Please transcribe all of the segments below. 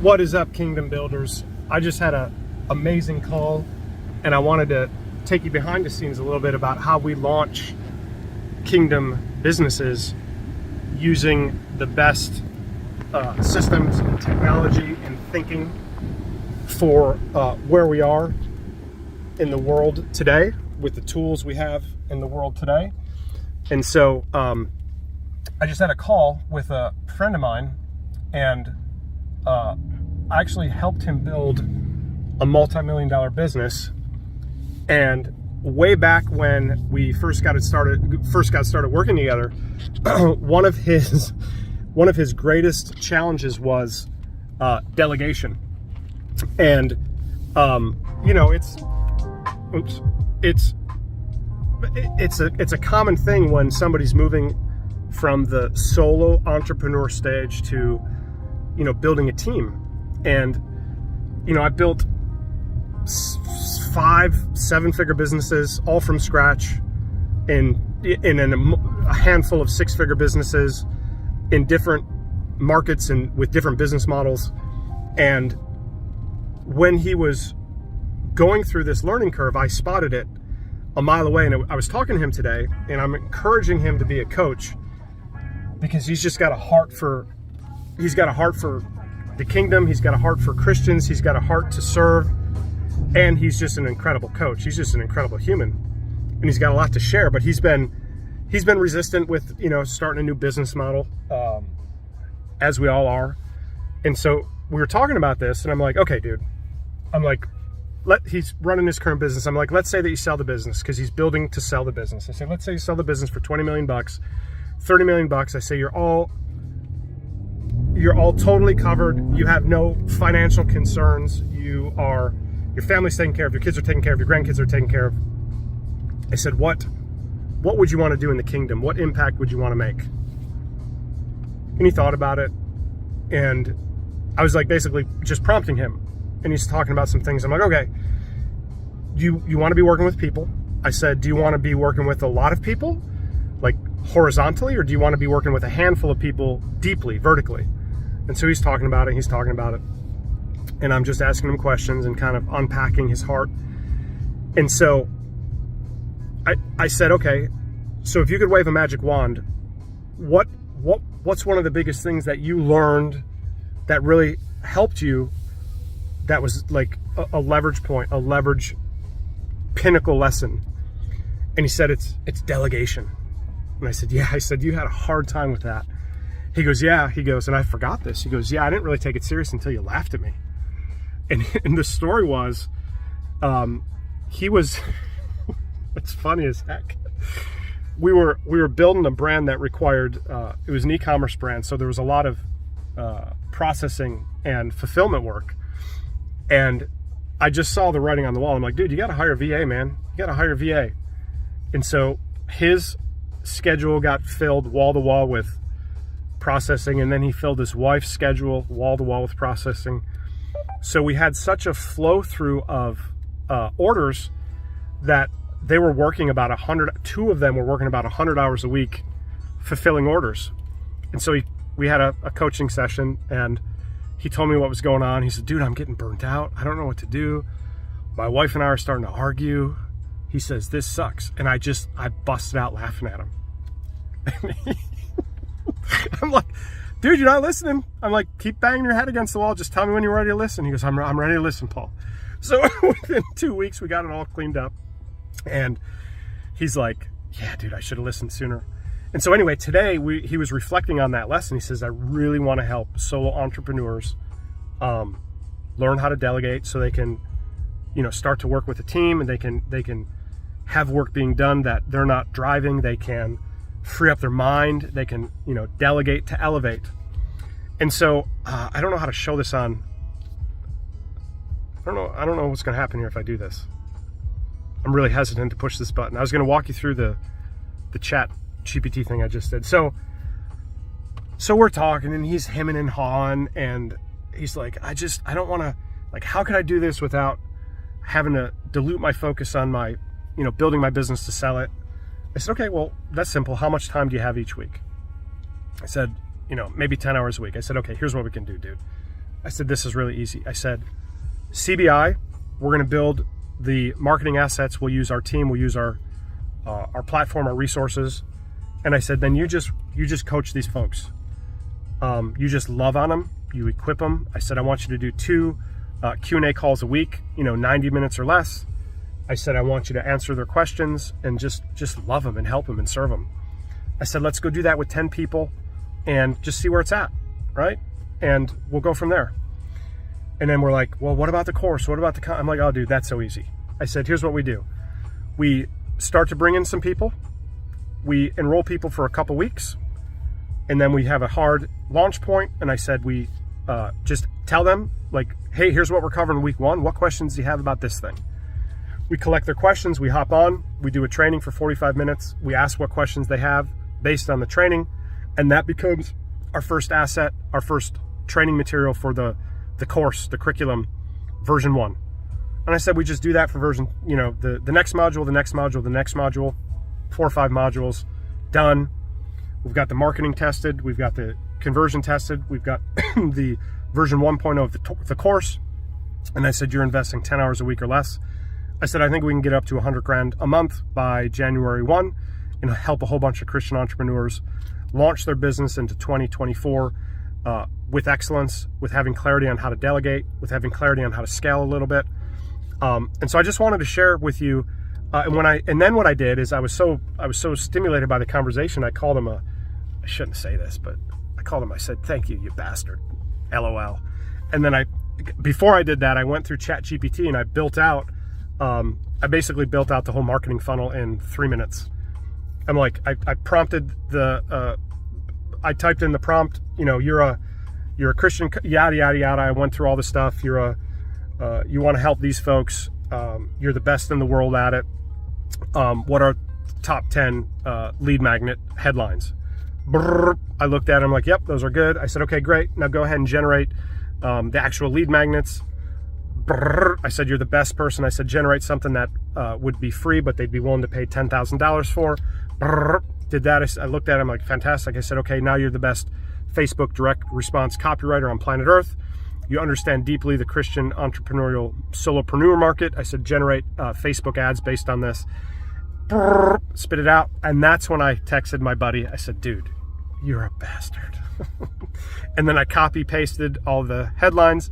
What is up, Kingdom Builders? I just had an amazing call, and I wanted to take you behind the scenes a little bit about how we launch Kingdom businesses using the best systems and technology and thinking for where we are in the world today with the tools we have in the world today. And so I just had a call with a friend of mine, and I actually helped him build a multi-million-dollar business. And way back when we first got started working together, one of his greatest challenges was delegation. And it's a common thing when somebody's moving from the solo entrepreneur stage to building a team. And I built 5-7-figure businesses all from scratch, in a handful of 6-figure businesses in different markets and with different business models. And when he was going through this learning curve, I spotted it a mile away. And I was talking to him today, and I'm encouraging him to be a coach, because he's just got a heart for the kingdom. He's got a heart for Christians. He's got a heart to serve. And he's just an incredible coach. He's just an incredible human, and he's got a lot to share. But he's been resistant with starting a new business model, as we all are. And so we were talking about this, and I'm like, okay, dude. I'm like, he's running his current business. I'm like, let's say that you sell the business, because he's building to sell the business. I say, let's say you sell the business for $20 million, $30 million. I say you're all totally covered. You have no financial concerns. Your family's taken care of, your kids are taken care of, your grandkids are taken care of. I said, what would you want to do in the kingdom? What impact would you want to make? And he thought about it, and I was like basically just prompting him, and he's talking about some things. I'm like, okay, you want to be working with people? I said, do you want to be working with a lot of people, like horizontally, or do you want to be working with a handful of people deeply, vertically? And so he's talking about it. And I'm just asking him questions and kind of unpacking his heart. And so I said, okay, so if you could wave a magic wand, what's one of the biggest things that you learned that really helped you, that was like a leverage point, a leverage pinnacle lesson? And he said, it's delegation. And I said, yeah. I said, you had a hard time with that. He goes, yeah. He goes, and I forgot this. He goes, yeah, I didn't really take it serious until you laughed at me. And the story was, he was, it's funny as heck. We were building a brand that required, it was an e-commerce brand. So there was a lot of processing and fulfillment work. And I just saw the writing on the wall. I'm like, dude, you got to hire a VA, man. You got to hire a VA. And so his schedule got filled wall to wall with processing. And then he filled his wife's schedule wall to wall with processing. So we had such a flow through of orders that they were working about 100. Two of them were working about 100 hours a week fulfilling orders. And so we had a coaching session, and he told me what was going on. He said, dude, I'm getting burnt out. I don't know what to do. My wife and I are starting to argue. He says, this sucks. And I busted out laughing at him. I'm like, dude, you're not listening. I'm like, keep banging your head against the wall. Just tell me when you're ready to listen. He goes, I'm ready to listen, Paul. So within 2 weeks, we got it all cleaned up. And he's like, yeah, dude, I should have listened sooner. And so anyway, today he was reflecting on that lesson. He says, I really want to help solo entrepreneurs learn how to delegate, so they can, start to work with a team, and they can have work being done that they're not driving. They can free up their mind. They can, delegate to elevate. And so I don't know how to show this on. I don't know what's going to happen here if I do this. I'm really hesitant to push this button. I was going to walk you through the chat GPT thing I just did. So we're talking, and he's hemming and hawing, and he's like, I don't want to, like, how could I do this without having to dilute my focus on my, building my business to sell it? I said, okay, well, that's simple. How much time do you have each week? I said, maybe 10 hours a week. I said, okay, here's what we can do, dude. I said, this is really easy. I said, CBI, we're going to build the marketing assets. We'll use our team. We'll use our platform, our resources. And I said, then you just coach these folks. You just love on them. You equip them. I said, I want you to do 2 Q&A calls a week, 90 minutes or less. I said, I want you to answer their questions and just love them and help them and serve them. I said, let's go do that with 10 people and just see where it's at, right? And we'll go from there. And then we're like, well, what about the course? What about I'm like, oh, dude, that's so easy. I said, here's what we do. We start to bring in some people. We enroll people for a couple weeks. And then we have a hard launch point. And I said, we just tell them, like, hey, here's what we're covering week 1. What questions do you have about this thing? We collect their questions. We hop on. We do a training for 45 minutes. We ask what questions they have based on the training. And that becomes our first asset, our first training material for the course, the curriculum, version 1. And I said, we just do that for version, the next module, the next module, the next module, 4 or 5 modules, done. We've got the marketing tested. We've got the conversion tested. We've got the version 1.0 of the course. And I said, you're investing 10 hours a week or less. I said, I think we can get up to 100 grand a month by January 1 and help a whole bunch of Christian entrepreneurs launch their business into 2024 with excellence, with having clarity on how to delegate, with having clarity on how to scale a little bit. And so I just wanted to share with you. And then what I did is I was so stimulated by the conversation. I called him I shouldn't say this, but I called him. I said, "Thank you, you bastard," LOL. And then before I did that, I went through ChatGPT and I basically built out the whole marketing funnel in 3 minutes. I'm like, I prompted I typed in the prompt, you're a Christian, yada, yada, yada. I went through all the stuff. You want to help these folks. You're the best in the world at it. What are top 10 lead magnet headlines? Brrr. I looked at them like, yep, those are good. I said, okay, great. Now go ahead and generate the actual lead magnets. Brrr. I said, you're the best person. I said, generate something that would be free, but they'd be willing to pay $10,000 for. Brrr. Did that. I looked at him like, fantastic. I said, okay, now you're the best Facebook direct response copywriter on planet Earth. You understand deeply the Christian entrepreneurial solopreneur market. I said, generate Facebook ads based on this. Brrr. Spit it out. And that's when I texted my buddy. I said, dude, you're a bastard. And then I copy pasted all the headlines.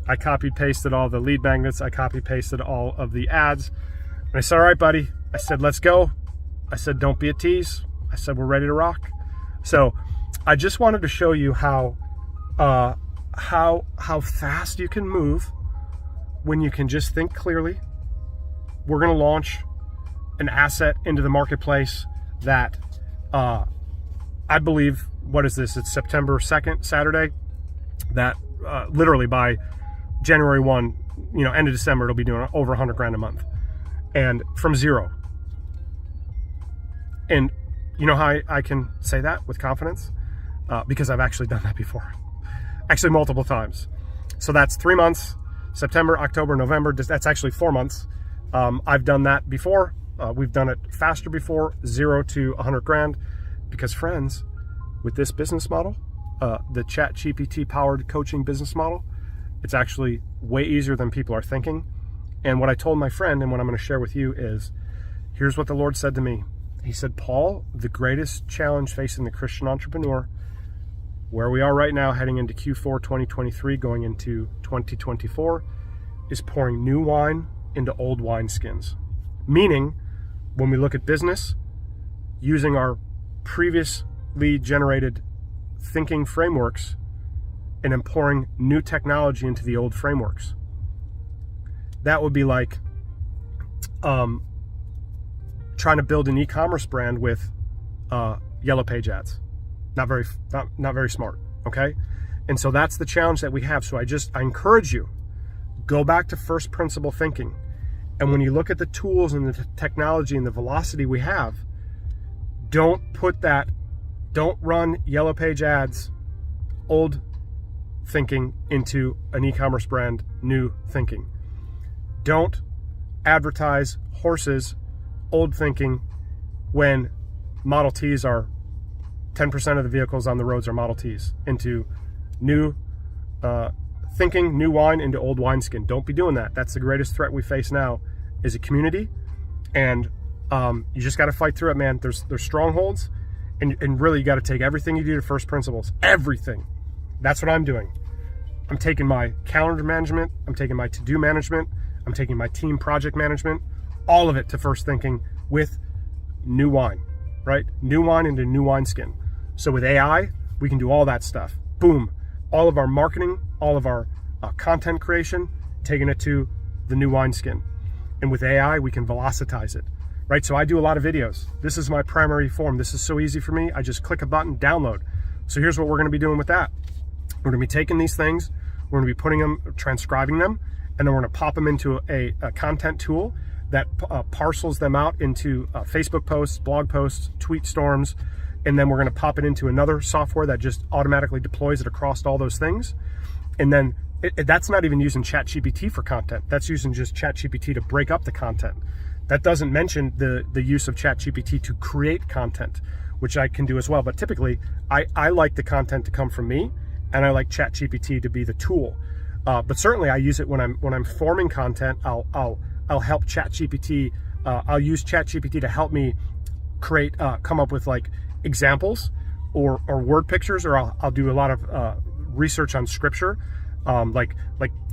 I copy pasted all the lead magnets. I copy pasted all of the ads. And I said, all right, buddy. I said, let's go. I said, don't be a tease. I said, we're ready to rock. So I just wanted to show you how fast you can move when you can just think clearly. We're going to launch an asset into the marketplace that I believe, what is this? It's September 2nd, Saturday, that literally by January 1, end of December, it'll be doing over 100 grand a month, and from zero. And you know how I can say that with confidence? Because I've actually done that before. Actually, multiple times. So that's 3 months, September, October, November. That's actually 4 months. I've done that before. We've done it faster before, 0 to 100 grand. Because friends, with this business model, the ChatGPT powered coaching business model, it's actually way easier than people are thinking. And what I told my friend and what I'm going to share with you is, here's what the Lord said to me. He said, Paul, the greatest challenge facing the Christian entrepreneur, where we are right now, heading into Q4 2023, going into 2024, is pouring new wine into old wineskins. Meaning, when we look at business, using our previously generated thinking frameworks and then pouring new technology into the old frameworks. That would be like trying to build an e-commerce brand with yellow page ads. Not very smart, okay? And so that's the challenge that we have. So I encourage you, go back to first principle thinking. And when you look at the tools and the technology and the velocity we have, don't run yellow page ads, old thinking, into an e-commerce brand, new thinking. Don't advertise horses, old thinking, when Model Ts are 10% of the vehicles on the roads are Model Ts, into new thinking new wine into old wineskin. Don't be doing that. That's the greatest threat we face now as a community. And you just got to fight through it, man. There's strongholds, and really you got to take everything you do to first principles. Everything. That's what I'm doing. I'm taking my calendar management. I'm taking my to-do management. I'm taking my team project management. All of it to first thinking with new wine, right? New wine into new wineskin. So with AI, we can do all that stuff. Boom. All of our marketing, all of our content creation, taking it to the new wineskin. And with AI, we can velocitize it, right? So I do a lot of videos. This is my primary form. This is so easy for me. I just click a button, download. So here's what we're going to be doing with that. We're going to be taking these things, we're going to be putting them, transcribing them, and then we're going to pop them into a content tool that parcels them out into Facebook posts, blog posts, tweet storms, and then we're going to pop it into another software that just automatically deploys it across all those things. And then that's not even using ChatGPT for content. That's using just ChatGPT to break up the content. That doesn't mention the use of ChatGPT to create content, which I can do as well. But typically, I like the content to come from me, and I like ChatGPT to be the tool. But certainly, I use it when I'm forming content. I'll help ChatGPT. I'll use ChatGPT to help me create, come up with like examples or word pictures, or I'll do a lot of research on scripture. Like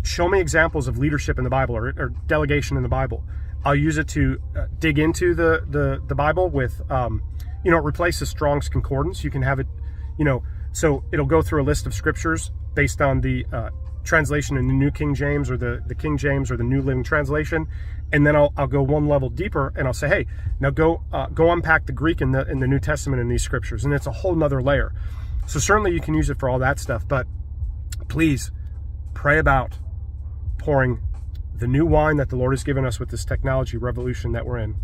show me examples of leadership in the Bible or delegation in the Bible. I'll use it to dig into the Bible with, it replaces Strong's Concordance. You can have it, so it'll go through a list of scriptures based on the translation in the New King James or the King James or the New Living Translation, and then I'll go one level deeper and I'll say, hey, now go unpack the Greek in the New Testament in these scriptures, and it's a whole nother layer. So certainly you can use it for all that stuff, but please pray about pouring the new wine that the Lord has given us with this technology revolution that we're in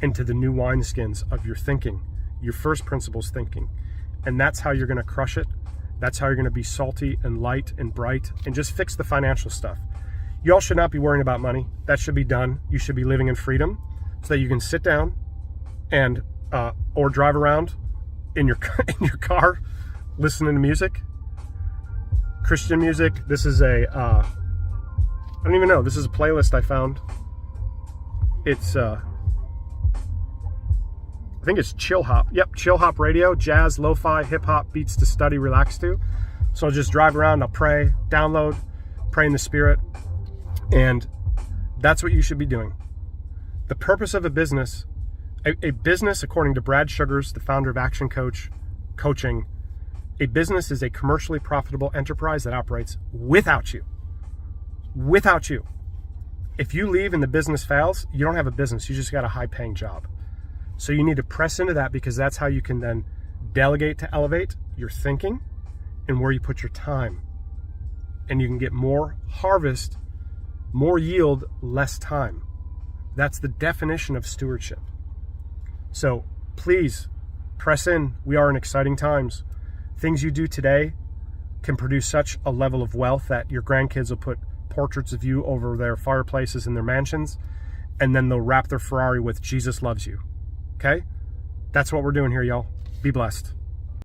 into the new wineskins of your thinking, your first principles thinking. And that's how you're going to crush it. That's how you're going to be salty and light and bright and just fix the financial stuff. Y'all should not be worrying about money. That should be done. You should be living in freedom so that you can sit down and or drive around in your car listening to music, Christian music. This is I don't even know. This is a playlist I found. It's I think it's chill hop. Yep, chill hop radio, jazz, lo-fi, hip hop, beats to study, relax to. So I'll just drive around, I'll pray, download, pray in the Spirit, and that's what you should be doing. The purpose of a business, a business, according to Brad Sugars, the founder of Action Coaching, a business is a commercially profitable enterprise that operates without you. Without you. If you leave and the business fails, you don't have a business, you just got a high-paying job. So you need to press into that, because that's how you can then delegate to elevate your thinking and where you put your time. And you can get more harvest, more yield, less time. That's the definition of stewardship. So please press in. We are in exciting times. Things you do today can produce such a level of wealth that your grandkids will put portraits of you over their fireplaces in their mansions, and then they'll wrap their Ferrari with Jesus loves you. Okay? That's what we're doing here, y'all. Be blessed.